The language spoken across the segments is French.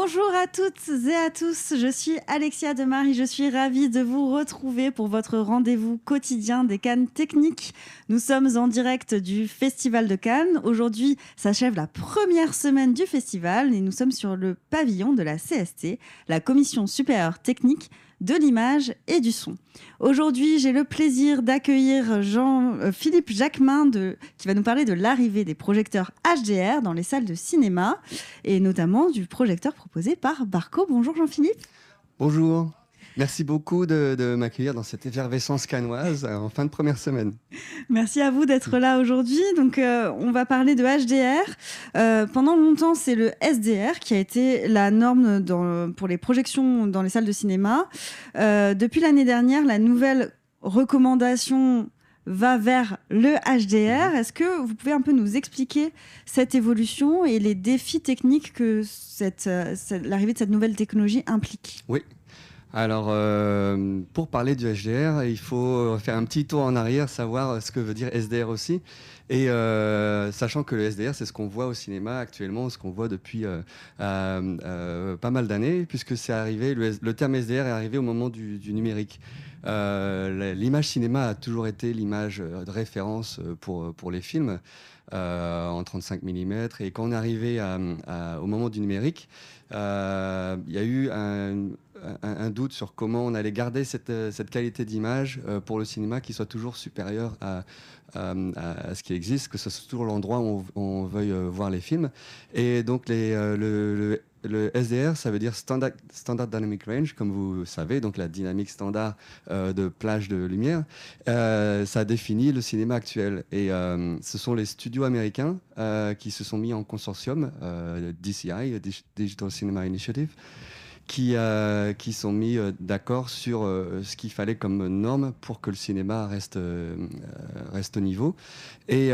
Bonjour à toutes et à tous, je suis Alexia Demar et je suis ravie de vous retrouver pour votre rendez-vous quotidien des Cannes techniques. Nous sommes en direct du Festival de Cannes. Aujourd'hui s'achève la première semaine du festival et nous sommes sur le pavillon de la CST, la Commission supérieure technique de l'image et du son. Aujourd'hui, j'ai le plaisir d'accueillir Jean-Philippe Jacquemin qui va nous parler de l'arrivée des projecteurs HDR dans les salles de cinéma et notamment du projecteur proposé par Barco. Bonjour Jean-Philippe. Bonjour. Merci beaucoup de m'accueillir dans cette effervescence cannoise en fin de première semaine. Merci à vous d'être là aujourd'hui. Donc, on va parler de HDR. Pendant longtemps, c'est le SDR qui a été la norme pour les projections dans les salles de cinéma. Depuis l'année dernière, la nouvelle recommandation va vers le HDR. Est-ce que vous pouvez un peu nous expliquer cette évolution et les défis techniques que l'arrivée de cette nouvelle technologie implique ? Oui. Alors, pour parler du HDR, il faut faire un petit tour en arrière, savoir ce que veut dire SDR aussi. Et sachant que le SDR, c'est ce qu'on voit au cinéma actuellement, ce qu'on voit depuis pas mal d'années, puisque c'est arrivé, le terme SDR est arrivé au moment du numérique. L'image cinéma a toujours été l'image de référence pour les films en 35 mm. Et quand on est arrivé au moment du numérique, il y a eu un doute sur comment on allait garder cette qualité d'image pour le cinéma qui soit toujours supérieure à ce qui existe, que ce soit toujours l'endroit où on veuille voir les films. Et donc le SDR, ça veut dire Standard Dynamic Range, comme vous savez, donc la dynamique standard de plage de lumière. Ça définit le cinéma actuel. Et ce sont les studios américains qui se sont mis en consortium, DCI, Digital Cinema Initiative, qui sont mis d'accord sur ce qu'il fallait comme norme pour que le cinéma reste au niveau. Et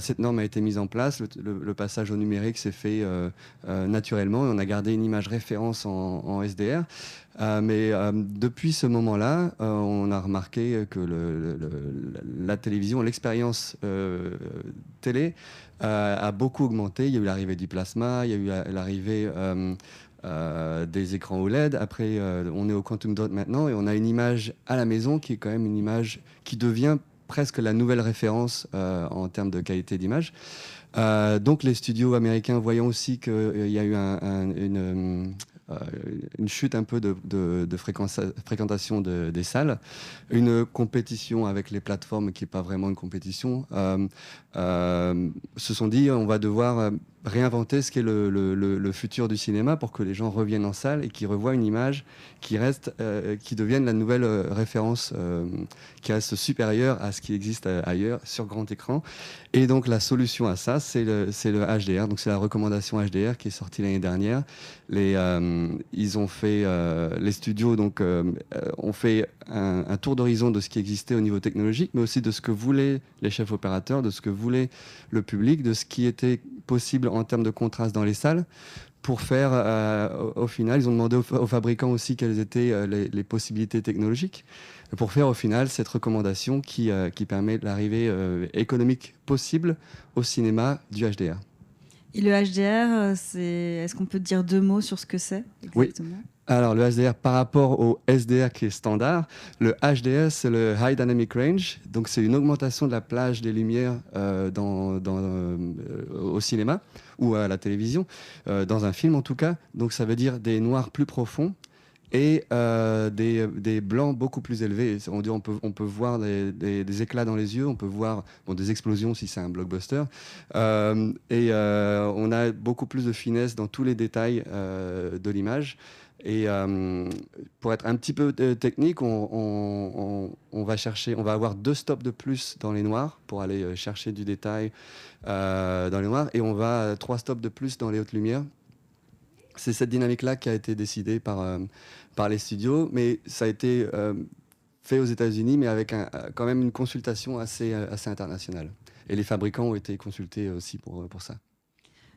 cette norme a été mise en place. Le passage au numérique s'est fait naturellement. Et on a gardé une image référence en SDR. Mais depuis ce moment-là, on a remarqué que la télévision, l'expérience télé a beaucoup augmenté. Il y a eu l'arrivée du plasma, il y a eu l'arrivée des écrans OLED. Après, on est au quantum dot maintenant et on a une image à la maison qui est quand même une image qui devient presque la nouvelle référence en termes de qualité d'image. Donc les studios américains, voyant aussi qu'il y a eu une chute un peu de fréquentation des salles, une compétition avec les plateformes qui n'est pas vraiment une compétition, se sont dit on va devoir réinventer ce qu'est le futur du cinéma pour que les gens reviennent en salle et qu'ils revoient une image qui reste, qui devienne la nouvelle référence, qui reste supérieure à ce qui existe ailleurs sur grand écran. Et donc la solution à ça, c'est le HDR. Donc c'est la recommandation HDR qui est sortie l'année dernière. Ils ont fait, les studios ont fait un tour d'horizon de ce qui existait au niveau technologique, mais aussi de ce que voulaient les chefs opérateurs, de ce que voulait le public, de ce qui était possible en termes de contraste dans les salles. Pour faire, au final, ils ont demandé aux fabricants aussi quelles étaient les possibilités technologiques, pour faire au final cette recommandation qui permet l'arrivée économique possible au cinéma du HDR. Et le HDR, est-ce qu'on peut dire deux mots sur ce que c'est exactement ? Oui. Alors, le HDR, par rapport au SDR qui est standard, le HDR, c'est le High Dynamic Range. Donc, c'est une augmentation de la plage des lumières au cinéma ou à la télévision, dans un film en tout cas. Donc, ça veut dire des noirs plus profonds et des blancs beaucoup plus élevés. On peut voir des éclats dans les yeux, on peut voir des explosions si c'est un blockbuster. On a beaucoup plus de finesse dans tous les détails de l'image. Et pour être un petit peu technique, on va avoir 2 stops de plus dans les noirs pour aller chercher du détail dans les noirs, et on va 3 stops de plus dans les hautes lumières. C'est cette dynamique-là qui a été décidée par les studios, mais ça a été fait aux États-Unis, mais avec quand même une consultation assez internationale. Et les fabricants ont été consultés aussi pour ça.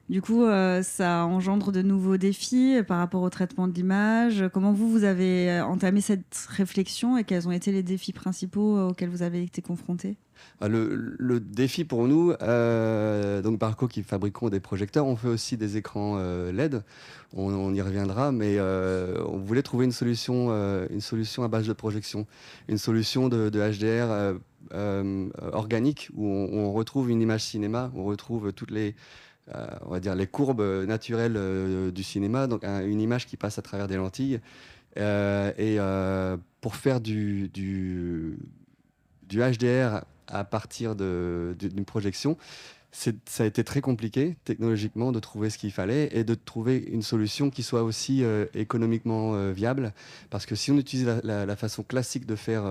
Du coup, ça engendre de nouveaux défis par rapport au traitement de l'image. Comment vous avez entamé cette réflexion et quels ont été les défis principaux auxquels vous avez été confrontés? Le défi pour nous, donc Barco qui fabriquons des projecteurs, on fait aussi des écrans LED, on y reviendra, mais on voulait trouver une solution à base de projection, une solution de HDR organique où on retrouve une image cinéma, où on retrouve toutes les, on va dire les courbes naturelles du cinéma, donc une image qui passe à travers des lentilles. Pour faire du HDR à partir d'une projection, ça a été très compliqué technologiquement de trouver ce qu'il fallait et de trouver une solution qui soit aussi économiquement viable. Parce que si on utilise la façon classique de faire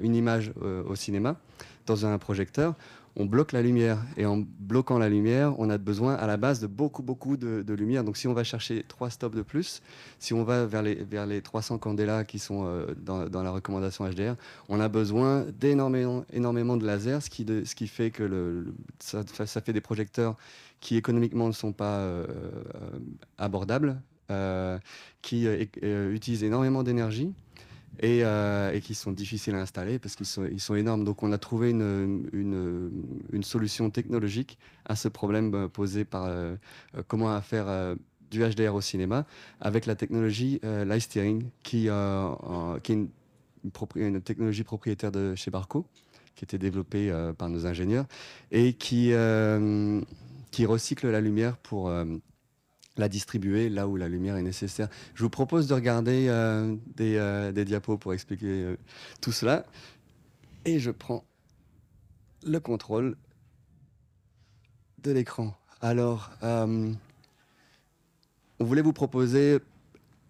une image au cinéma, dans un projecteur, on bloque la lumière. Et en bloquant la lumière, on a besoin à la base de beaucoup de lumière. Donc si on va chercher 3 stops de plus, si on va vers les 300 candela qui sont dans la recommandation HDR, on a besoin énormément de lasers, ce qui fait que ça fait des projecteurs qui économiquement ne sont pas abordables, qui utilisent énormément d'énergie et qui sont difficiles à installer parce ils sont énormes. Donc on a trouvé une solution technologique à ce problème posé par comment faire du HDR au cinéma avec la technologie Light Steering qui est une technologie propriétaire de chez Barco qui était développée par nos ingénieurs et qui recycle la lumière pour la distribuer là où la lumière est nécessaire. Je vous propose de regarder des diapos pour expliquer tout cela. Et je prends le contrôle de l'écran. Alors, on voulait vous proposer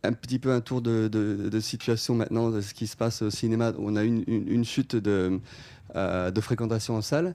un petit peu un tour de situation maintenant de ce qui se passe au cinéma. On a une chute de fréquentation en salle.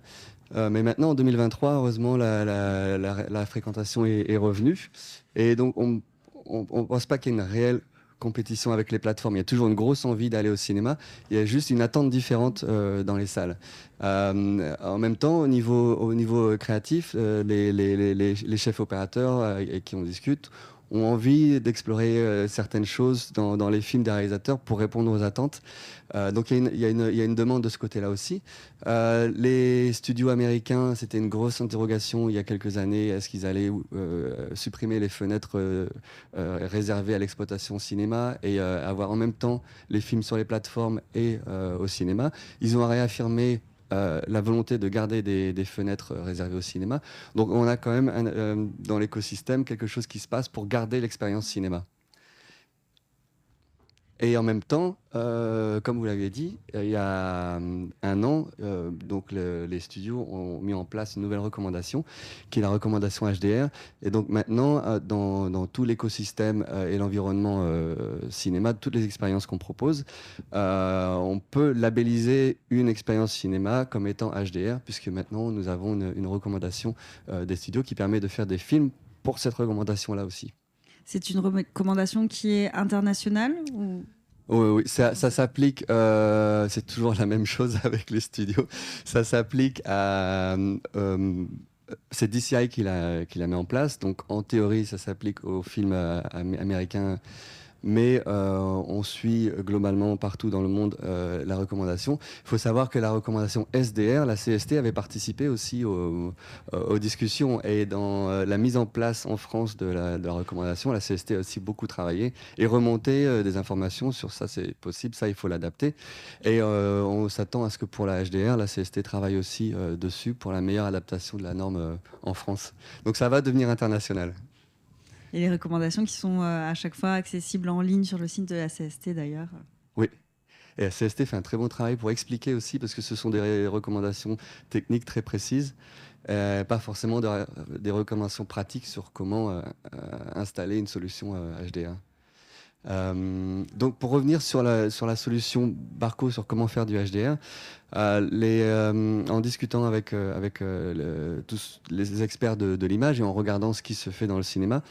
Mais maintenant, en 2023, heureusement, la fréquentation est revenue. Et donc, on ne pense pas qu'il y ait une réelle compétition avec les plateformes. Il y a toujours une grosse envie d'aller au cinéma. Il y a juste une attente différente dans les salles. En même temps, au niveau créatif, les chefs opérateurs avec qui on discute ont envie d'explorer certaines choses dans les films des réalisateurs pour répondre aux attentes. Donc il y a une demande de ce côté-là aussi. Les studios américains, c'était une grosse interrogation il y a quelques années. Est-ce qu'ils allaient supprimer les fenêtres réservées à l'exploitation cinéma et avoir en même temps les films sur les plateformes et au cinéma? Ils ont réaffirmé la volonté de garder des fenêtres réservées au cinéma. Donc on a quand même dans l'écosystème quelque chose qui se passe pour garder l'expérience cinéma. Et en même temps, comme vous l'avez dit, il y a un an, donc les studios ont mis en place une nouvelle recommandation, qui est la recommandation HDR. Et donc maintenant, dans tout l'écosystème et l'environnement cinéma, toutes les expériences qu'on propose, on peut labelliser une expérience cinéma comme étant HDR, puisque maintenant nous avons une recommandation des studios qui permet de faire des films pour cette recommandation-là aussi. C'est une recommandation qui est internationale ou... Oui, ça s'applique, c'est toujours la même chose avec les studios, ça s'applique à... c'est DCI qui la met en place, donc en théorie ça s'applique aux films américains, mais on suit globalement partout dans le monde la recommandation. Il faut savoir que la recommandation SDR, la CST, avait participé aussi aux discussions et dans la mise en place en France de la recommandation, la CST a aussi beaucoup travaillé et remonté des informations sur ça, c'est possible, ça il faut l'adapter. Et on s'attend à ce que pour la HDR, la CST travaille aussi dessus pour la meilleure adaptation de la norme en France. Donc ça va devenir international. Et les recommandations qui sont à chaque fois accessibles en ligne sur le site de la CST d'ailleurs. Oui. Et la CST fait un très bon travail pour expliquer aussi, parce que ce sont des recommandations techniques très précises, pas forcément des recommandations pratiques sur comment installer une solution HDR. Donc pour revenir sur la solution Barco, sur comment faire du HDR, en discutant avec tous les experts de l'image et en regardant ce qui se fait dans le cinéma,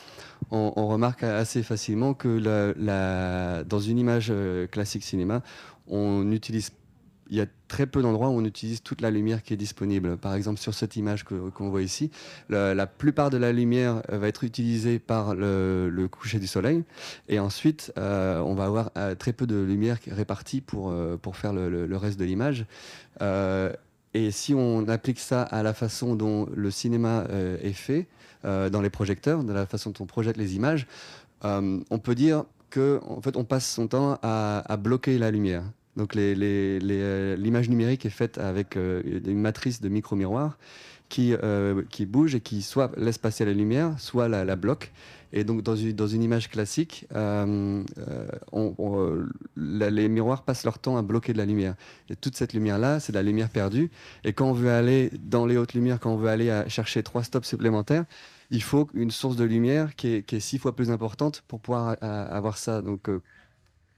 on remarque assez facilement que dans une image classique cinéma, il y a très peu d'endroits où on utilise toute la lumière qui est disponible. Par exemple, sur cette image qu'on voit ici, la plupart de la lumière va être utilisée par le coucher du soleil. Et ensuite, on va avoir très peu de lumière répartie pour faire le reste de l'image. Et si on applique ça à la façon dont le cinéma est fait, dans les projecteurs, de la façon dont on projette les images, on peut dire qu'en fait, on passe son temps à bloquer la lumière. Donc l'image numérique est faite avec une matrice de micro-miroirs qui bouge et qui soit laisse passer la lumière, soit la bloque. Et donc dans une image classique, les miroirs passent leur temps à bloquer de la lumière. Et toute cette lumière-là, c'est de la lumière perdue. Et quand on veut aller dans les hautes lumières, quand on veut aller chercher 3 stops supplémentaires, il faut une source de lumière qui est 6 fois plus importante pour pouvoir avoir ça. Donc,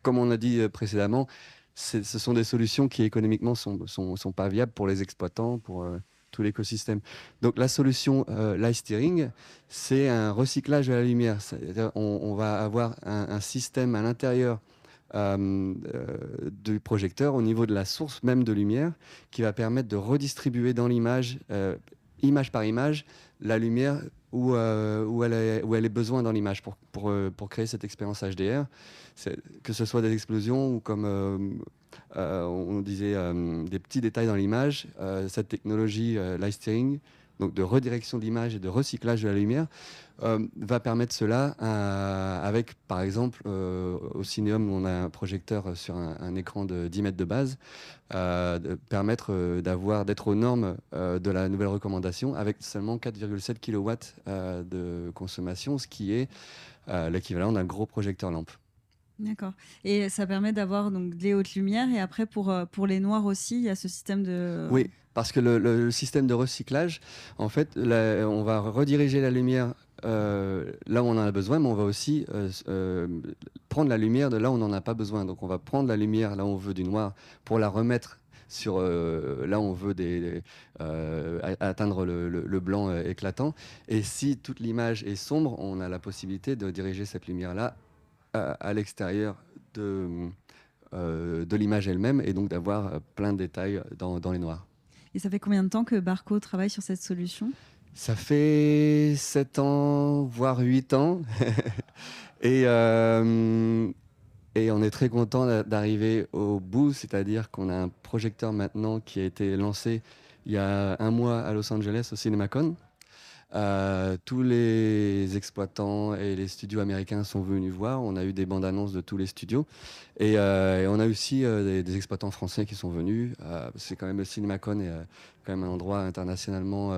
comme on a dit précédemment, ce sont des solutions qui économiquement sont pas viables pour les exploitants, pour tout l'écosystème. Donc la solution Light Steering, c'est un recyclage de la lumière. C'est-à-dire on va avoir un système à l'intérieur du projecteur au niveau de la source même de lumière qui va permettre de redistribuer dans l'image, image par image, la lumière où elle est besoin dans l'image pour créer cette expérience HDR, que ce soit des explosions ou comme on disait des petits détails dans l'image, cette technologie light steering, donc de redirection de l'image et de recyclage de la lumière, va permettre cela avec, par exemple, au Cinéum, où on a un projecteur sur un écran de 10 mètres de base, de permettre d'être aux normes de la nouvelle recommandation avec seulement 4,7 kW de consommation, ce qui est l'équivalent d'un gros projecteur lampe. D'accord. Et ça permet d'avoir donc des hautes lumières. Et après, pour les noirs aussi, il y a ce système de... Oui, parce que le système de recyclage, en fait, on va rediriger la lumière là où on en a besoin, mais on va aussi prendre la lumière de là où on n'en a pas besoin. Donc on va prendre la lumière là où on veut du noir pour la remettre sur là où on veut atteindre le blanc éclatant. Et si toute l'image est sombre, on a la possibilité de diriger cette lumière-là à l'extérieur de l'image elle-même et donc d'avoir plein de détails dans les noirs. Et ça fait combien de temps que Barco travaille sur cette solution ? Ça fait 7 ans, voire 8 ans. et on est très content d'arriver au bout, c'est-à-dire qu'on a un projecteur maintenant qui a été lancé il y a 1 mois à Los Angeles au CinemaCon. Tous les exploitants et les studios américains sont venus voir. On a eu des bandes annonces de tous les studios. Et on a aussi des exploitants français qui sont venus. C'est quand même le CinemaCon est quand même un endroit internationalement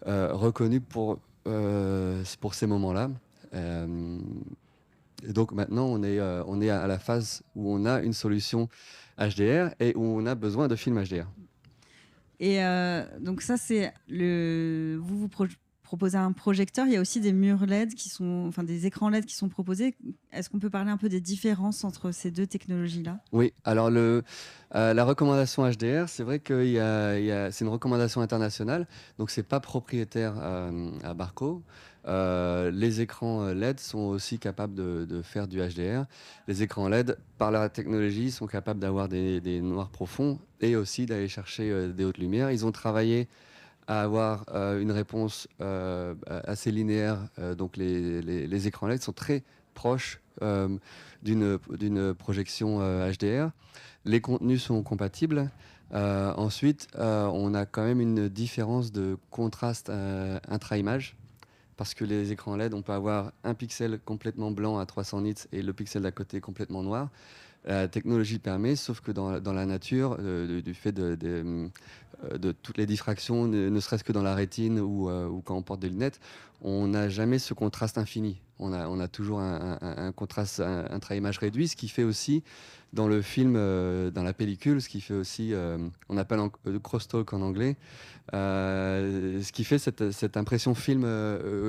reconnu pour ces moments-là. Et donc maintenant, on est à la phase où on a une solution HDR et où on a besoin de films HDR. Et donc ça, c'est vous proposez un projecteur. Il y a aussi des murs LED des écrans LED qui sont proposés. Est-ce qu'on peut parler un peu des différences entre ces deux technologies-là ? Oui, alors la recommandation HDR, c'est vrai que c'est une recommandation internationale, donc c'est pas propriétaire à Barco. Les écrans LED sont aussi capables de faire du HDR. Les écrans LED, par leur technologie, sont capables d'avoir des noirs profonds et aussi d'aller chercher des hautes lumières. Ils ont travaillé à avoir une réponse assez linéaire. Donc les écrans LED sont très proches d'une projection HDR. Les contenus sont compatibles. Ensuite, on a quand même une différence de contraste intra-image. Parce que les écrans LED, on peut avoir un pixel complètement blanc à 300 nits et le pixel d'à côté complètement noir. La technologie le permet, sauf que dans la nature, du fait de toutes les diffractions, ne serait-ce que dans la rétine ou quand on porte des lunettes, on n'a jamais ce contraste infini. On a toujours un contraste intra-image réduit, ce qui fait aussi dans le film, dans la pellicule, ce qui fait aussi, on appelle crosstalk en anglais, ce qui fait cette impression film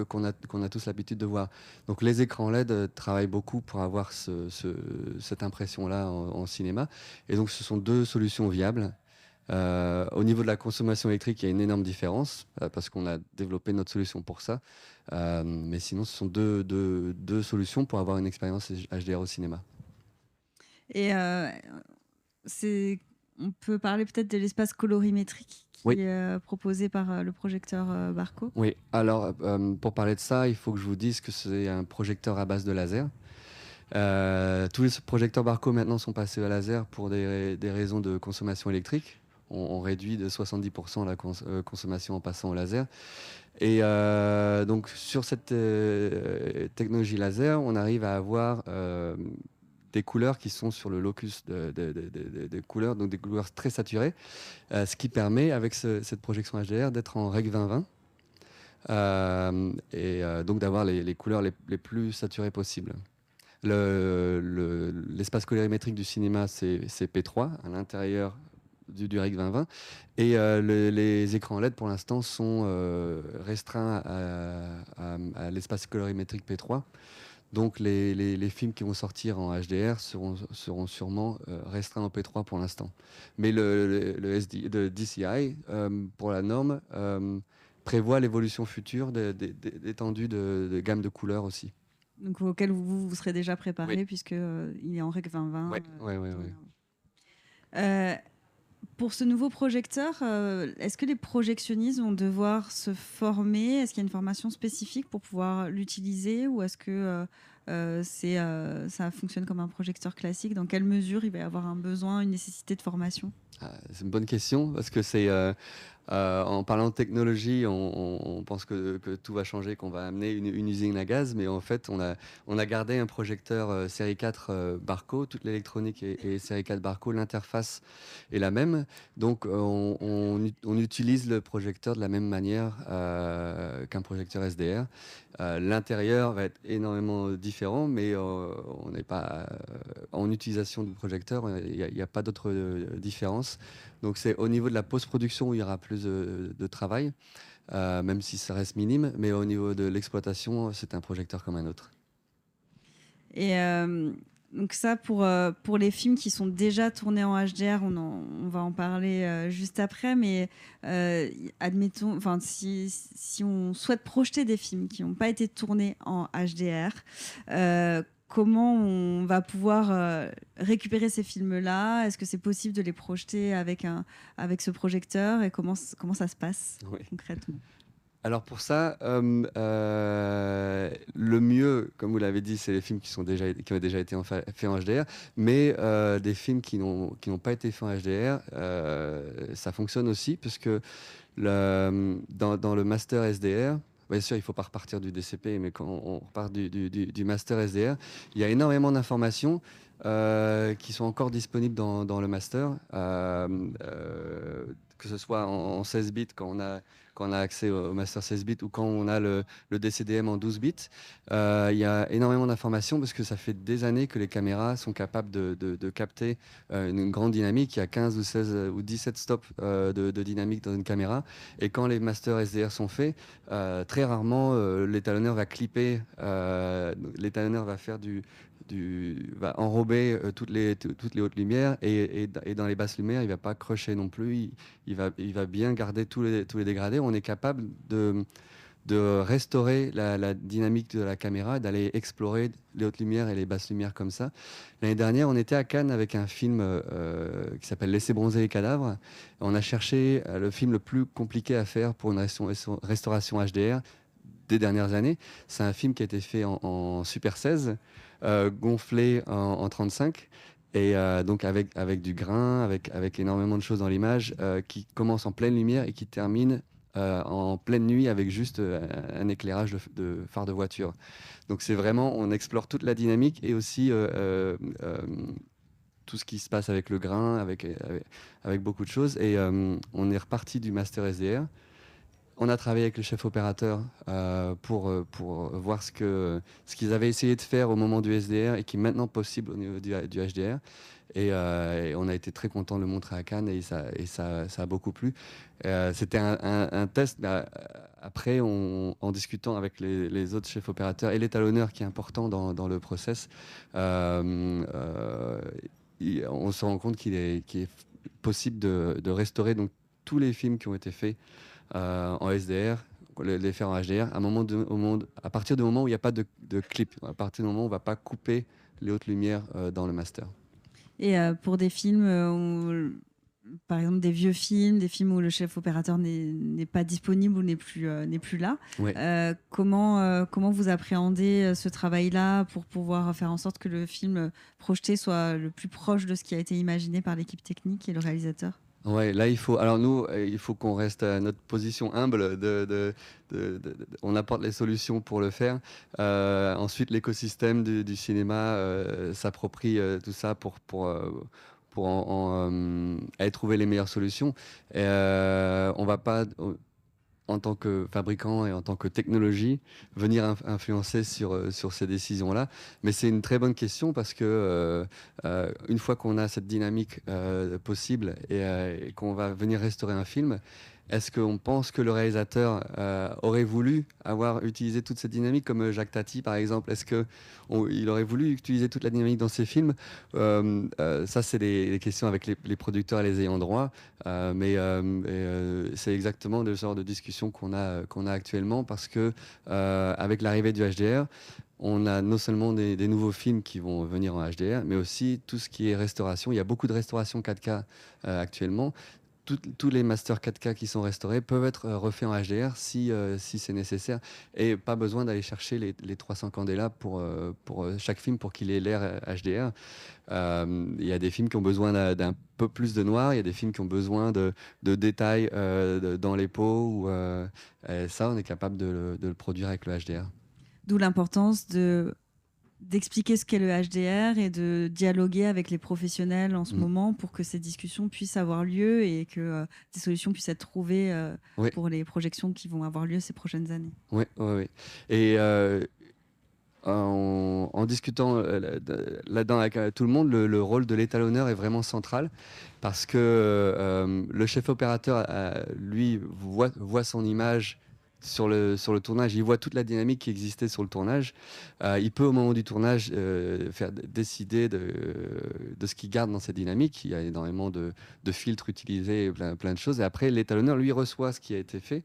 qu'on a tous l'habitude de voir. Donc les écrans LED travaillent beaucoup pour avoir cette impression-là en cinéma. Et donc ce sont deux solutions viables. Au niveau de la consommation électrique, il y a une énorme différence parce qu'on a développé notre solution pour ça. Mais sinon, ce sont deux solutions pour avoir une expérience HDR au cinéma. Et on peut parler peut-être de l'espace colorimétrique qui Oui. est proposé par le projecteur Barco. Oui, alors pour parler de ça, il faut que je vous dise que c'est un projecteur à base de laser. Tous les projecteurs Barco maintenant sont passés au laser pour des raisons de consommation électrique. On réduit de 70% la consommation en passant au laser. Et donc sur cette technologie laser, on arrive à avoir des couleurs qui sont sur le locus de couleurs, donc des couleurs très saturées, ce qui permet avec cette projection HDR d'être en Rec 2020 donc d'avoir les couleurs les plus saturées possibles. L'espace colorimétrique du cinéma, c'est P3 à l'intérieur du Rec 2020. Et les écrans LED, pour l'instant, sont restreints à l'espace colorimétrique P3. Donc les films qui vont sortir en HDR seront sûrement restreints en P3 pour l'instant. Mais le DCI, pour la norme, prévoit l'évolution future d'étendue de gamme de couleurs aussi. Donc auquel vous serez déjà préparé, Oui. puisque il est en Rec 2020. Oui. Pour ce nouveau projecteur, est-ce que les projectionnistes vont devoir se former? Est-ce qu'il y a une formation spécifique pour pouvoir l'utiliser, ou est-ce que ça fonctionne comme un projecteur classique? Dans quelle mesure il va y avoir un besoin, une nécessité de formation? C'est une bonne question parce que c'est en parlant de technologie, on pense que tout va changer, qu'on va amener une usine à gaz, mais en fait, on a gardé un projecteur série 4 Barco, toute l'électronique est série 4 Barco, l'interface est la même, donc on utilise le projecteur de la même manière qu'un projecteur SDR. L'intérieur va être énormément différent, mais on n'est pas en utilisation du projecteur, il n'y a pas d'autre différence. Donc c'est au niveau de la post-production où il y aura plus de travail, même si ça reste minime, mais au niveau de l'exploitation, c'est un projecteur comme un autre. Et donc ça, pour les films qui sont déjà tournés en HDR, on va en parler juste après, mais admettons, si on souhaite projeter des films qui n'ont pas été tournés en HDR, comment on va pouvoir récupérer ces films-là? Est-ce que c'est possible de les projeter avec ce projecteur? Et comment ça se passe concrètement? Alors pour ça, le mieux, comme vous l'avez dit, c'est les films qui ont déjà été faits en HDR, mais des films qui n'ont pas été faits en HDR, ça fonctionne aussi, puisque dans le master SDR, bien sûr, il ne faut pas repartir du DCP, mais quand on repart du master SDR, il y a énormément d'informations qui sont encore disponibles dans le master, que ce soit en 16 bits quand on a accès au master 16 bits, ou quand on a le DCDM en 12 bits. Il y a énormément d'informations parce que ça fait des années que les caméras sont capables de capter une grande dynamique. Il y a 15 ou 16 ou 17 stops de dynamique dans une caméra. Et quand les masters SDR sont faits, très rarement l'étalonneur va clipper, l'étalonneur va faire va enrober toutes les hautes lumières, et dans les basses lumières, il va pas crusher non plus. Il va bien garder tous les dégradés. On est capable de restaurer la dynamique de la caméra, d'aller explorer les hautes lumières et les basses lumières comme ça. L'année dernière, on était à Cannes avec un film qui s'appelle Laisser bronzer les cadavres. On a cherché le film le plus compliqué à faire pour une restauration HDR des dernières années. C'est un film qui a été fait en Super 16, gonflé en 35. Et donc avec du grain, avec énormément de choses dans l'image, qui commence en pleine lumière et qui termine en pleine nuit avec juste un éclairage de phare de voiture. Donc c'est vraiment, on explore toute la dynamique, et aussi tout ce qui se passe avec le grain, avec beaucoup de choses. Et on est reparti du master SDR. On a travaillé avec le chef opérateur pour voir ce qu'ils avaient essayé de faire au moment du SDR et qui est maintenant possible au niveau du HDR. Et on a été très content de le montrer à Cannes, et ça a beaucoup plu. C'était un test. Après, en discutant avec les autres chefs opérateurs et l'étalonneur qui est important dans le process, on se rend compte qu'il est possible de restaurer donc tous les films qui ont été faits en SDR, les faire en HDR, à partir du moment où il n'y a pas de clip, à partir du moment où on ne va pas couper les hautes lumières dans le master. Et pour des films par exemple des vieux films, des films où le chef opérateur n'est pas disponible ou n'est plus là. Ouais. Comment vous appréhendez ce travail-là pour pouvoir faire en sorte que le film projeté soit le plus proche de ce qui a été imaginé par l'équipe technique et le réalisateur? Ouais, là, alors nous, il faut qu'on reste à notre position humble. On apporte les solutions pour le faire. Ensuite, l'écosystème du cinéma s'approprie tout ça pour aller trouver les meilleures solutions. Et, on va pas, en tant que fabricant et en tant que technologie, venir influencer sur ces décisions-là. Mais c'est une très bonne question parce que une fois qu'on a cette dynamique possible et qu'on va venir restaurer un film, est-ce qu'on pense que le réalisateur aurait voulu avoir utilisé toute cette dynamique, comme Jacques Tati par exemple? Est-ce qu'il aurait voulu utiliser toute la dynamique dans ses films? Ça, c'est des questions avec les producteurs et les ayants droit. C'est exactement le genre de discussion qu'on a actuellement parce que avec l'arrivée du HDR, on a non seulement des nouveaux films qui vont venir en HDR, mais aussi tout ce qui est restauration. Il y a beaucoup de restaurations 4K actuellement. Tous les masters 4K qui sont restaurés peuvent être refaits en HDR si c'est nécessaire. Et pas besoin d'aller chercher les 300 candela pour chaque film pour qu'il ait l'air HDR. Il y a des films qui ont besoin d'un peu plus de noir, il y a des films qui ont besoin de détails dans les peaux. Et ça, on est capable de le produire avec le HDR. D'où l'importance d'expliquer ce qu'est le HDR et de dialoguer avec les professionnels en ce moment pour que ces discussions puissent avoir lieu et que des solutions puissent être trouvées Oui. pour les projections qui vont avoir lieu ces prochaines années. Oui, oui, oui. Et en discutant là-dedans avec tout le monde, le rôle de l'étalonneur est vraiment central parce que le chef opérateur, lui, voit son image sur le tournage, il voit toute la dynamique qui existait sur le tournage. Il peut, au moment du tournage, faire décider de ce qu'il garde dans cette dynamique. Il y a énormément de filtres utilisés, plein de choses. Et après, l'étalonneur, lui, reçoit ce qui a été fait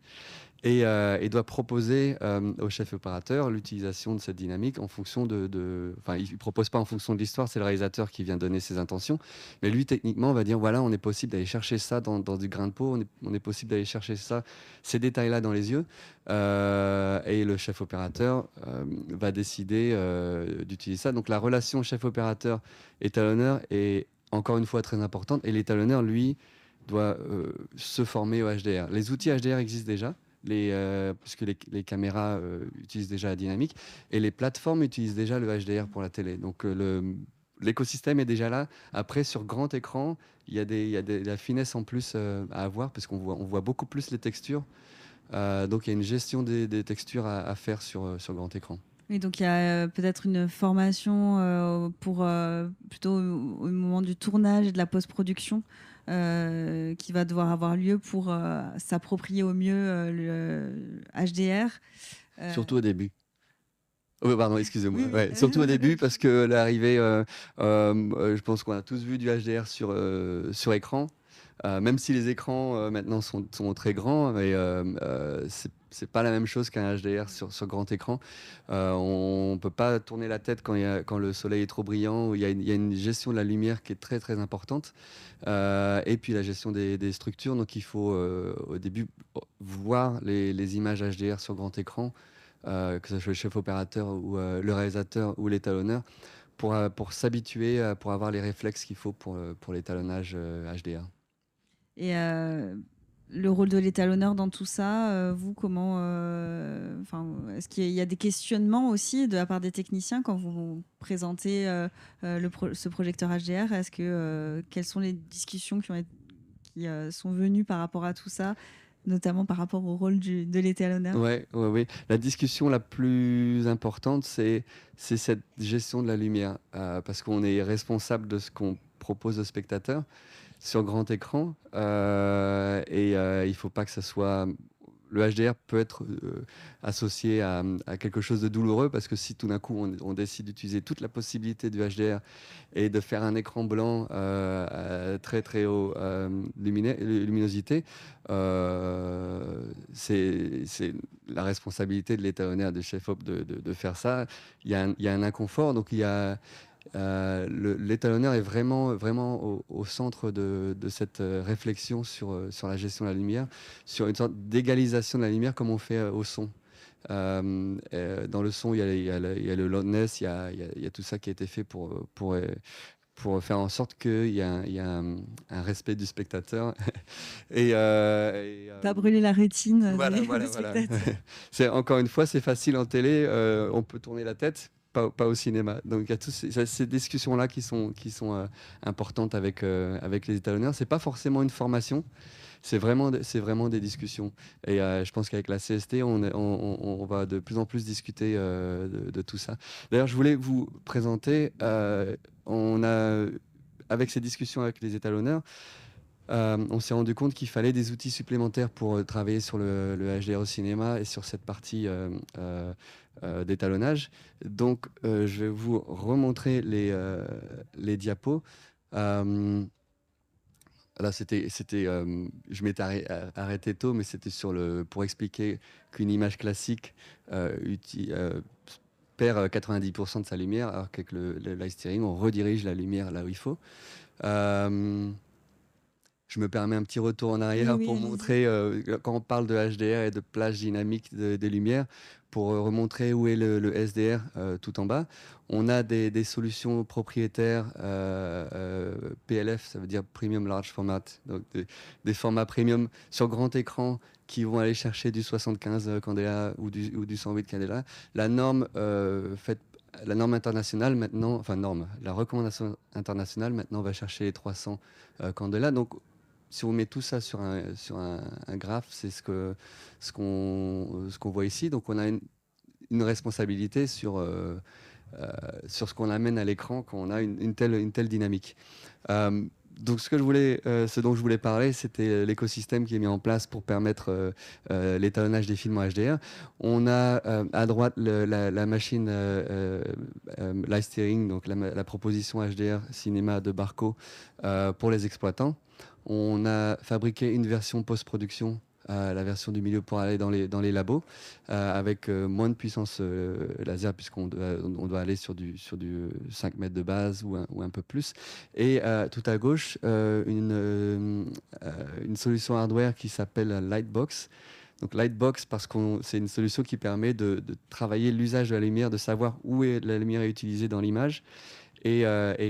et doit proposer au chef opérateur l'utilisation de cette dynamique en fonction Enfin, il ne propose pas en fonction de l'histoire, c'est le réalisateur qui vient donner ses intentions. Mais lui, techniquement, va dire, voilà, on est possible d'aller chercher ça dans du grain de peau, on est possible d'aller chercher ça, ces détails-là dans les yeux. Et le chef opérateur va décider d'utiliser ça. Donc la relation chef-opérateur-étalonneur est encore une fois très importante. Et l'étalonneur, lui, doit se former au HDR. Les outils HDR existent déjà. Puisque les caméras utilisent déjà la dynamique et les plateformes utilisent déjà le HDR pour la télé. Donc l'écosystème est déjà là. Après, sur grand écran, il y a de la finesse en plus à avoir parce qu'on voit beaucoup plus les textures. Donc il y a une gestion des textures à faire sur grand écran. Et donc il y a peut-être une formation pour plutôt au moment du tournage et de la post-production qui va devoir avoir lieu pour s'approprier au mieux le HDR. Surtout au début. Oh, pardon, excusez-moi. Oui, oui. Ouais, surtout au début, parce que l'arrivée, je pense qu'on a tous vu du HDR sur écran. Même si les écrans maintenant sont très grands, mais c'est pas la même chose qu'un HDR sur grand écran. On peut pas tourner la tête quand le soleil est trop brillant. Il y a une gestion de la lumière qui est très très importante. Et puis la gestion des structures. Donc il faut au début voir les images HDR sur grand écran, que ce soit le chef opérateur ou le réalisateur ou l'étalonneur, pour s'habituer, pour avoir les réflexes qu'il faut pour l'étalonnage HDR. Et le rôle de l'étalonneur dans tout ça, vous, comment est-ce qu'il y a des questionnements aussi de la part des techniciens quand vous présentez ce projecteur HDR? Quelles sont les discussions qui sont venues par rapport à tout ça, notamment par rapport au rôle de l'étalonneur? Oui. La discussion la plus importante, c'est cette gestion de la lumière, parce qu'on est responsable de ce qu'on propose aux spectateurs sur grand écran, il ne faut pas que ça soit... Le HDR peut être associé à quelque chose de douloureux, parce que si tout d'un coup on décide d'utiliser toute la possibilité du HDR et de faire un écran blanc très très haut luminosité, c'est la responsabilité de l'étalonneur, de chef-op de faire ça. Il y a un inconfort, donc il y a L'étalonneur est vraiment au centre de cette réflexion sur la gestion de la lumière, sur une sorte d'égalisation de la lumière comme on fait au son. Dans le son, il y a le loudness, il y a tout ça qui a été fait pour faire en sorte qu'il y a un respect du spectateur. Pas brûler la rétine Voilà, des voilà, voilà. spectateurs. Encore une fois, c'est facile en télé, on peut tourner la tête, pas au cinéma. Donc il y a toutes ces discussions-là qui sont importantes avec les étalonneurs. C'est pas forcément une formation, c'est vraiment des discussions. Et je pense qu'avec la CST, on va de plus en plus discuter de tout ça. D'ailleurs, je voulais vous présenter, avec ces discussions avec les étalonneurs, on s'est rendu compte qu'il fallait des outils supplémentaires pour travailler sur le HDR au cinéma et sur cette partie d'étalonnage. Donc, je vais vous remontrer les diapos. Là, je m'étais arrêté tôt, mais c'était pour expliquer qu'une image classique perd 90% de sa lumière, alors qu'avec le light steering, on redirige la lumière là où il faut. Je me permets un petit retour en arrière pour montrer, quand on parle de HDR et de plage dynamique des lumières, pour remontrer où est le SDR tout en bas. On a des solutions propriétaires PLF, ça veut dire Premium Large Format, donc des formats premium sur grand écran qui vont aller chercher du 75 candela ou du 108 candela. La norme la norme internationale maintenant, la recommandation internationale maintenant va chercher les 300 candela. Donc, si on met tout ça sur un graphe, c'est ce qu'on voit ici. Donc, on a une responsabilité sur ce qu'on amène à l'écran quand on a une telle dynamique. Donc, ce dont je voulais parler, c'était l'écosystème qui est mis en place pour permettre l'étalonnage des films en HDR. On a à droite la machine Light Steering, donc la proposition HDR cinéma de Barco pour les exploitants. On a fabriqué une version post-production, la version du milieu pour aller dans les labos, avec moins de puissance laser, puisqu'on doit aller sur du 5 mètres de base ou un peu plus. Et tout à gauche, une solution hardware qui s'appelle Lightbox. Donc Lightbox, parce que c'est une solution qui permet de travailler l'usage de la lumière, de savoir où la lumière est utilisée dans l'image. Et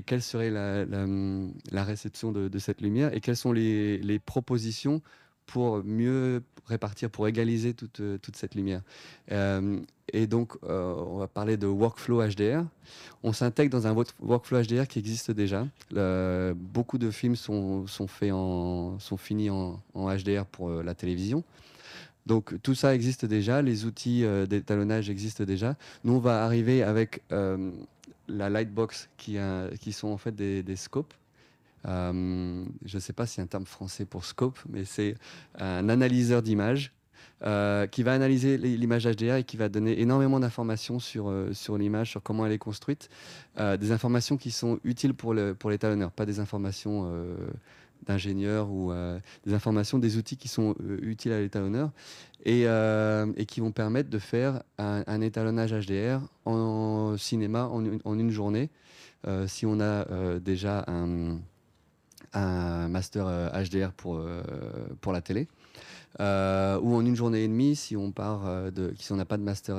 quelle serait la réception de cette lumière et quelles sont les propositions pour mieux répartir, pour égaliser toute cette lumière. Et donc, on va parler de workflow HDR. On s'intègre dans un workflow HDR qui existe déjà. Beaucoup de films sont finis en HDR pour la télévision. Donc tout ça existe déjà, les outils d'étalonnage existent déjà. Nous, on va arriver avec la Lightbox qui sont en fait des scopes. Je ne sais pas s'il y a un terme français pour scope, mais c'est un analyseur d'images qui va analyser l'image HDR et qui va donner énormément d'informations sur l'image, sur comment elle est construite. Des informations qui sont utiles pour l'étalonneur, pas des informations d'ingénieurs ou des informations, des outils qui sont utiles à l'étalonneur et qui vont permettre de faire un étalonnage HDR en cinéma en une journée. Si on a déjà un master HDR pour la télé. Ou en une journée et demie si on si on n'a pas de master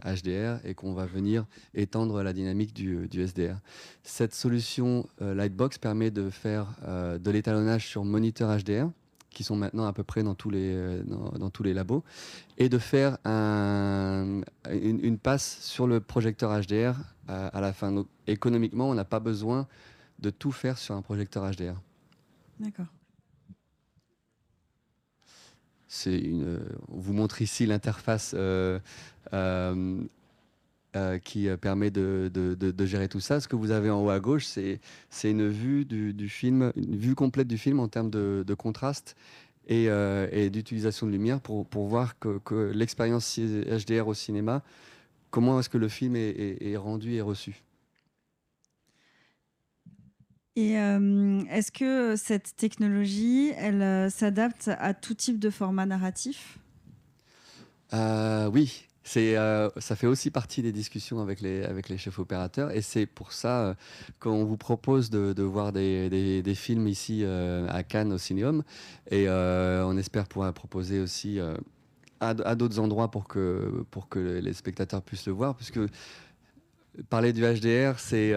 HDR et qu'on va venir étendre la dynamique du SDR. Cette solution Lightbox permet de faire de l'étalonnage sur moniteur HDR qui sont maintenant à peu près dans tous les labos, et de faire une passe sur le projecteur HDR à la fin. Donc, économiquement, on n'a pas besoin de tout faire sur un projecteur HDR. D'accord. On vous montre ici l'interface qui permet de gérer tout ça. Ce que vous avez en haut à gauche, c'est une vue du film, une vue complète du film en termes de contraste et d'utilisation de lumière pour voir que l'expérience HDR au cinéma, comment est-ce que le film est rendu et reçu. Et est-ce que cette technologie, elle s'adapte à tout type de format narratif ? Oui, ça fait aussi partie des discussions avec les chefs opérateurs. Et c'est pour ça qu'on vous propose de voir des films ici à Cannes au Cinéum. Et on espère pouvoir proposer aussi à d'autres endroits pour que les spectateurs puissent le voir. Puisque parler du HDR, c'est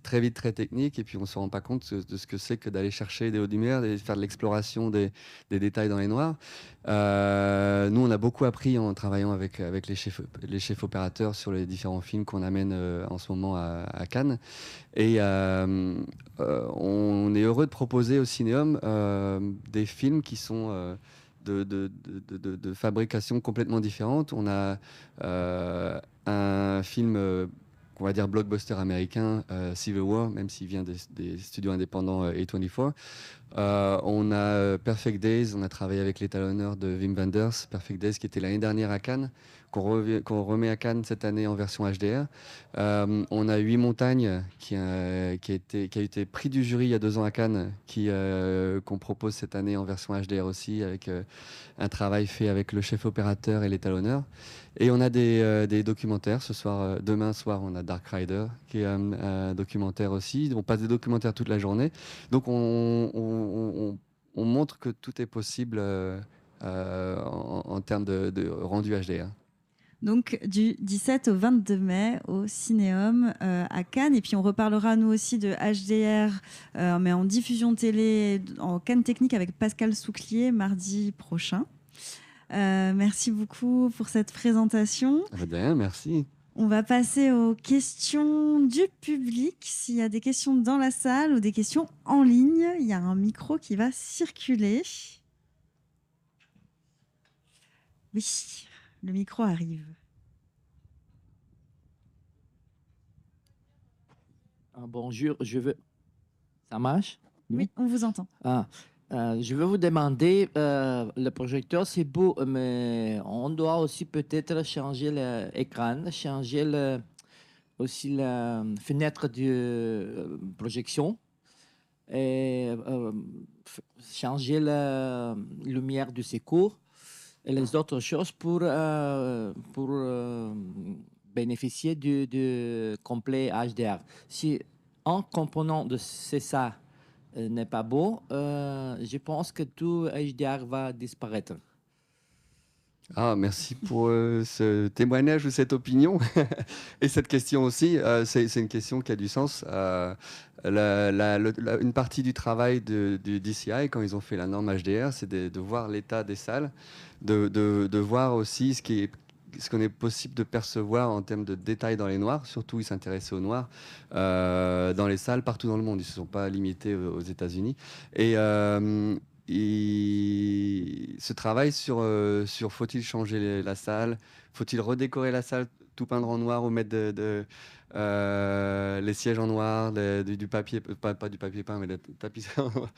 très vite très technique et puis on ne se rend pas compte de ce que c'est que d'aller chercher des hauts lumières, de faire de l'exploration des détails dans les noirs. Nous, on a beaucoup appris en travaillant avec les chefs opérateurs sur les différents films qu'on amène en ce moment à Cannes. Et on est heureux de proposer au Cinéum des films qui sont de fabrication complètement différente. On a un film qu'on va dire blockbuster américain, Civil War, même s'il vient des studios indépendants A24. On a Perfect Days, on a travaillé avec l'étalonneur de Wim Wenders, Perfect Days qui était l'année dernière à Cannes, qu'on remet à Cannes cette année en version HDR. On a 8 montagnes qui a été prix du jury il y a 2 ans à Cannes, qu'on propose cette année en version HDR aussi, avec un travail fait avec le chef opérateur et l'étalonneur. Et on a des documentaires. Demain soir, on a Dark Rider, qui est un documentaire aussi. On passe des documentaires toute la journée. Donc on montre que tout est possible en termes de rendu HDR. Donc du 17 au 22 mai au Cinéum à Cannes. Et puis on reparlera nous aussi de HDR, mais en diffusion télé, en Cannes Technique avec Pascal Souclier mardi prochain. Merci beaucoup pour cette présentation. De rien, merci. On va passer aux questions du public. S'il y a des questions dans la salle ou des questions en ligne, il y a un micro qui va circuler. Oui, le micro arrive. Bonjour, Ça marche? Oui, on vous entend. Je veux vous demander, le projecteur c'est beau, mais on doit aussi peut-être changer l'écran, changer aussi la fenêtre de projection et changer la lumière du secours et les autres choses pour bénéficier du complet HDR. Si un composant de ça n'est pas beau, je pense que tout HDR va disparaître. Merci pour ce témoignage ou cette opinion. Et cette question aussi, c'est une question qui a du sens. Une partie du travail du DCI, quand ils ont fait la norme HDR, c'est de voir l'état des salles, de voir aussi ce qu'on est possible de percevoir en termes de détails dans les noirs. Surtout, ils s'intéressaient aux noirs dans les salles partout dans le monde. Ils ne se sont pas limités aux États-Unis. Et ce travail sur faut-il changer la salle, faut-il redécorer la salle, tout peindre en noir ou mettre les sièges en noir, du papier, pas du papier peint, mais de tapisser en noir,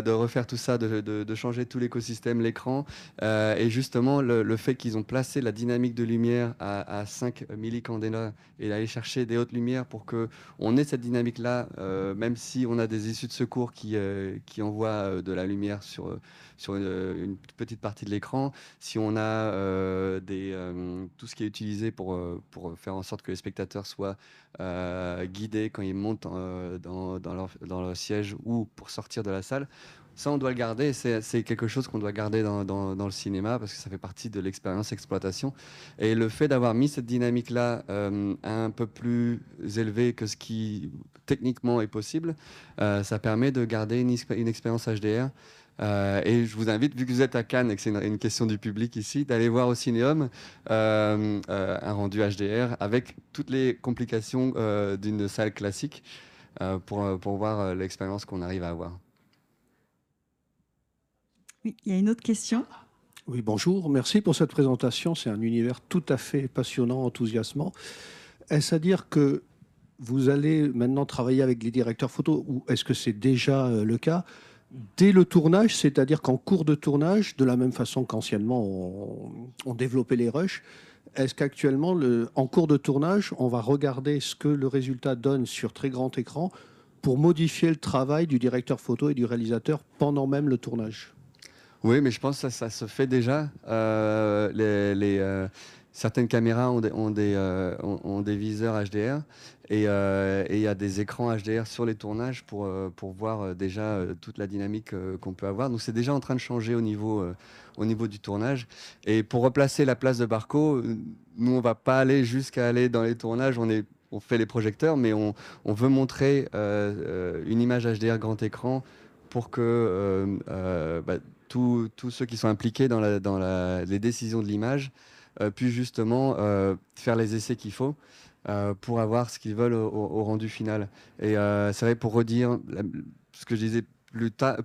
de refaire tout ça, de changer tout l'écosystème, l'écran. Et justement, le fait qu'ils ont placé la dynamique de lumière à 5 millicandela et d'aller chercher des hautes lumières pour qu'on ait cette dynamique-là, même si on a des issues de secours qui envoient de la lumière sur une petite partie de l'écran, si on a tout ce qui est utilisé pour faire en sorte que les spectateurs soient guidés quand ils montent dans leur siège ou pour sortir de la salle. Ça, on doit le garder. C'est quelque chose qu'on doit garder dans le cinéma parce que ça fait partie de l'expérience exploitation. Et le fait d'avoir mis cette dynamique-là un peu plus élevée que ce qui techniquement est possible, ça permet de garder une expérience HDR. Et je vous invite, vu que vous êtes à Cannes et que c'est une question du public ici, d'aller voir au Cinéum un rendu HDR avec toutes les complications d'une salle classique pour voir l'expérience qu'on arrive à avoir. Oui, il y a une autre question. Oui, bonjour. Merci pour cette présentation. C'est un univers tout à fait passionnant, enthousiasmant. Est-ce à dire que vous allez maintenant travailler avec les directeurs photo ou est-ce que c'est déjà le cas dès le tournage, c'est-à-dire qu'en cours de tournage, de la même façon qu'anciennement on développait les rushs, est-ce qu'actuellement, en cours de tournage, on va regarder ce que le résultat donne sur très grand écran pour modifier le travail du directeur photo et du réalisateur pendant même le tournage? Oui, mais je pense que ça se fait déjà. certaines caméras ont des viseurs HDR et il y a des écrans HDR sur les tournages pour voir déjà toute la dynamique qu'on peut avoir. Donc c'est déjà en train de changer au niveau du tournage. Et pour replacer la place de Barco, nous on va pas aller jusqu'à aller dans les tournages. On fait les projecteurs, mais on veut montrer une image HDR grand écran pour que tous ceux qui sont impliqués dans les décisions de l'image puissent justement faire les essais qu'il faut pour avoir ce qu'ils veulent au rendu final. Et c'est vrai, pour redire ce que je disais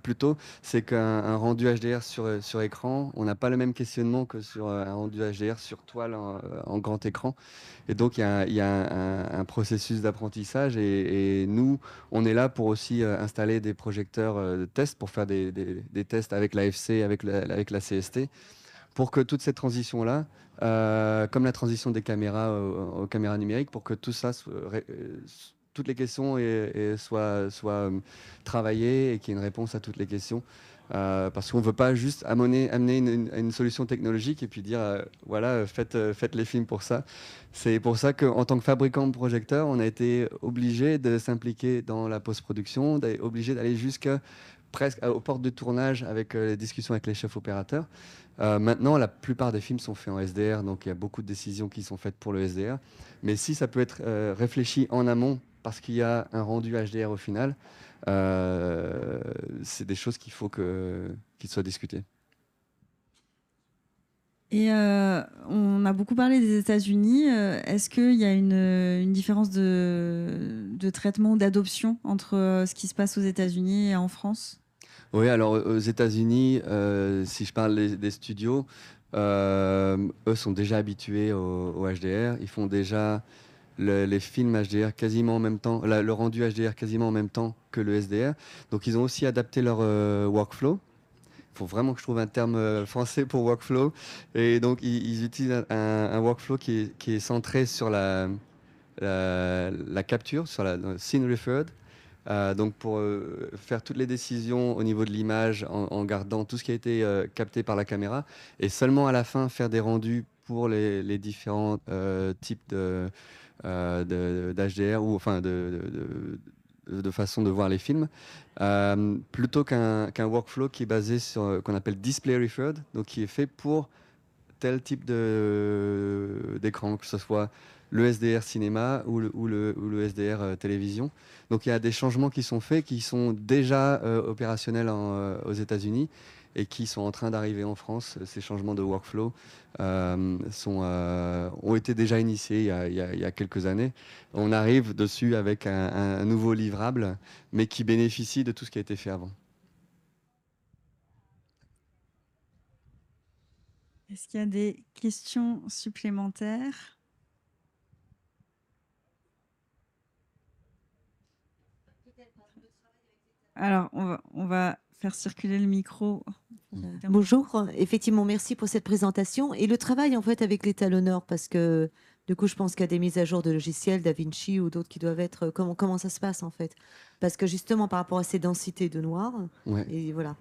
plus tôt, c'est qu'un rendu HDR sur écran, on n'a pas le même questionnement que sur un rendu HDR sur toile en grand écran. Et donc, il y a un processus d'apprentissage. Et nous, on est là pour aussi installer des projecteurs de test, pour faire des tests avec l'AFC, avec la CST, pour que toute cette transition-là, comme la transition des caméras aux caméras numériques, pour que tout ça, toutes les questions soient travaillées et qu'il y ait une réponse à toutes les questions. Parce qu'on ne veut pas juste amener une solution technologique et puis dire voilà, faites les films pour ça. C'est pour ça qu'en tant que fabricant de projecteurs, on a été obligé de s'impliquer dans la post-production, obligé d'aller jusqu'à presque aux portes de tournage avec les discussions avec les chefs opérateurs. Maintenant, la plupart des films sont faits en SDR, donc il y a beaucoup de décisions qui sont faites pour le SDR. Mais si ça peut être réfléchi en amont parce qu'il y a un rendu HDR au final, c'est des choses qu'il faut qu'ils soient discutées. Et on a beaucoup parlé des États-Unis. Est-ce qu'il y a une différence de traitement ou d'adoption entre ce qui se passe aux États-Unis et en France ? Oui, alors aux États-Unis, si je parle des studios, eux sont déjà habitués au HDR. Ils font déjà les films HDR quasiment en même temps, le rendu HDR quasiment en même temps que le SDR. Donc ils ont aussi adapté leur workflow. Il faut vraiment que je trouve un terme français pour workflow. Et donc ils utilisent un workflow qui est centré sur la capture, sur la scene referred. Donc pour faire toutes les décisions au niveau de l'image en gardant tout ce qui a été capté par la caméra et seulement à la fin faire des rendus pour les différents types d'HDR ou enfin de façon de voir les films, plutôt qu'un workflow qui est basé sur qu'on appelle display referred, donc qui est fait pour tel type d'écran, que ce soit le SDR cinéma ou le SDR télévision. Donc il y a des changements qui sont faits, qui sont déjà opérationnels aux États-Unis et qui sont en train d'arriver en France. Ces changements de workflow ont été déjà initiés il y a quelques années. On arrive dessus avec un nouveau livrable, mais qui bénéficie de tout ce qui a été fait avant. Est-ce qu'il y a des questions supplémentaires ? Alors, on va faire circuler le micro. Bonjour, effectivement, merci pour cette présentation. Et le travail, en fait, avec l'étalonneur, parce que du coup, je pense qu'il y a des mises à jour de logiciels, DaVinci ou d'autres qui doivent être... Comment ça se passe, en fait? Parce que justement, par rapport à ces densités de noir, Ouais. et voilà.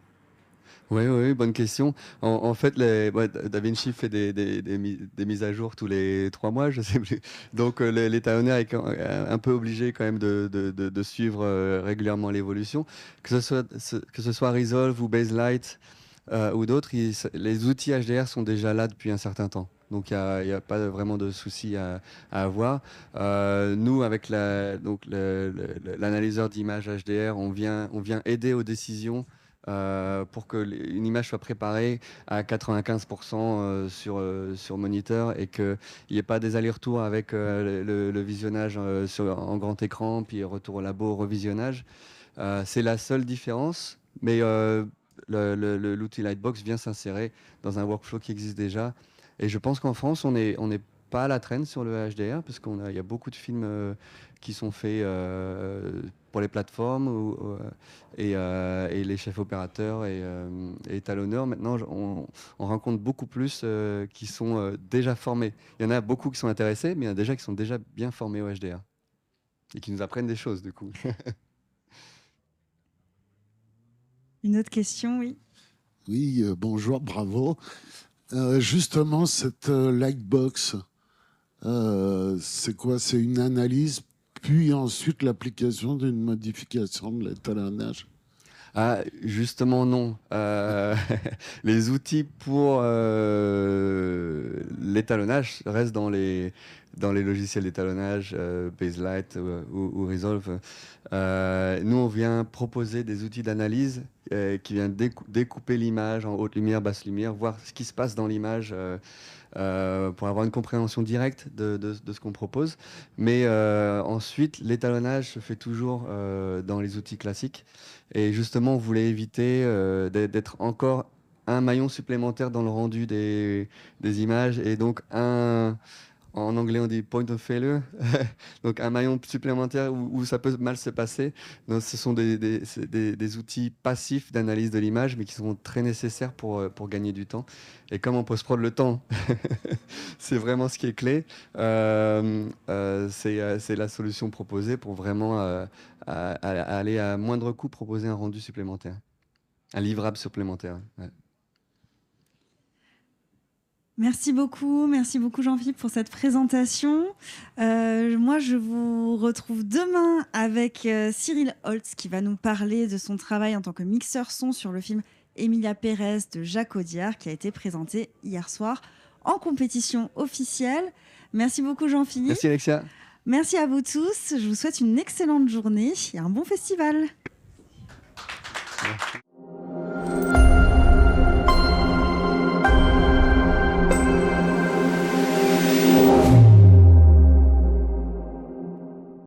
Oui, bonne question. En fait, DaVinci fait des mises à jour tous les 3 mois, je sais plus. Donc, l'étalonneur est un peu obligé quand même de suivre régulièrement l'évolution. Que ce soit Resolve ou Baselight ou d'autres, les outils HDR sont déjà là depuis un certain temps. Donc, il n'y a pas vraiment de souci à avoir. Nous, avec l'analyseur d'image HDR, on vient aider aux décisions pour qu'une image soit préparée à 95% sur moniteur et qu'il n'y ait pas des allers-retours avec le visionnage en grand écran, puis retour au labo, revisionnage. C'est la seule différence, mais l'outil Lightbox vient s'insérer dans un workflow qui existe déjà. Et je pense qu'en France, on n'est pas à la traîne sur le HDR, parce qu'il y a beaucoup de films qui sont faits pour les plateformes et les chefs opérateurs et étalonneurs. Maintenant, on rencontre beaucoup plus qui sont déjà formés. Il y en a beaucoup qui sont intéressés, mais il y en a déjà qui sont déjà bien formés au HDR et qui nous apprennent des choses, du coup. Une autre question, oui. Oui, bonjour, bravo. Justement, cette lightbox, c'est quoi? C'est une analyse, puis ensuite l'application d'une modification de l'étalonnage. Ah, justement, non. Les outils pour l'étalonnage restent dans les logiciels d'étalonnage, Baselight ou Resolve. Nous, on vient proposer des outils d'analyse qui viennent découper l'image en haute lumière, basse lumière, voir ce qui se passe dans l'image pour avoir une compréhension directe de ce qu'on propose. Mais ensuite, l'étalonnage se fait toujours dans les outils classiques. Et justement, on voulait éviter d'être encore un maillon supplémentaire dans le rendu des images. Et donc, en anglais, on dit point of failure. Donc, un maillon supplémentaire où ça peut mal se passer. Donc, ce sont des outils passifs d'analyse de l'image, mais qui sont très nécessaires pour gagner du temps. Et comme on post-prod le temps, c'est vraiment ce qui est clé. C'est la solution proposée pour vraiment aller à moindre coût proposer un rendu supplémentaire, un livrable supplémentaire. Ouais. Merci beaucoup Jean-Philippe pour cette présentation. Moi, je vous retrouve demain avec Cyril Holtz qui va nous parler de son travail en tant que mixeur son sur le film Emilia Pérez de Jacques Audiard qui a été présenté hier soir en compétition officielle. Merci beaucoup Jean-Philippe. Merci Alexia. Merci à vous tous. Je vous souhaite une excellente journée et un bon festival. Merci.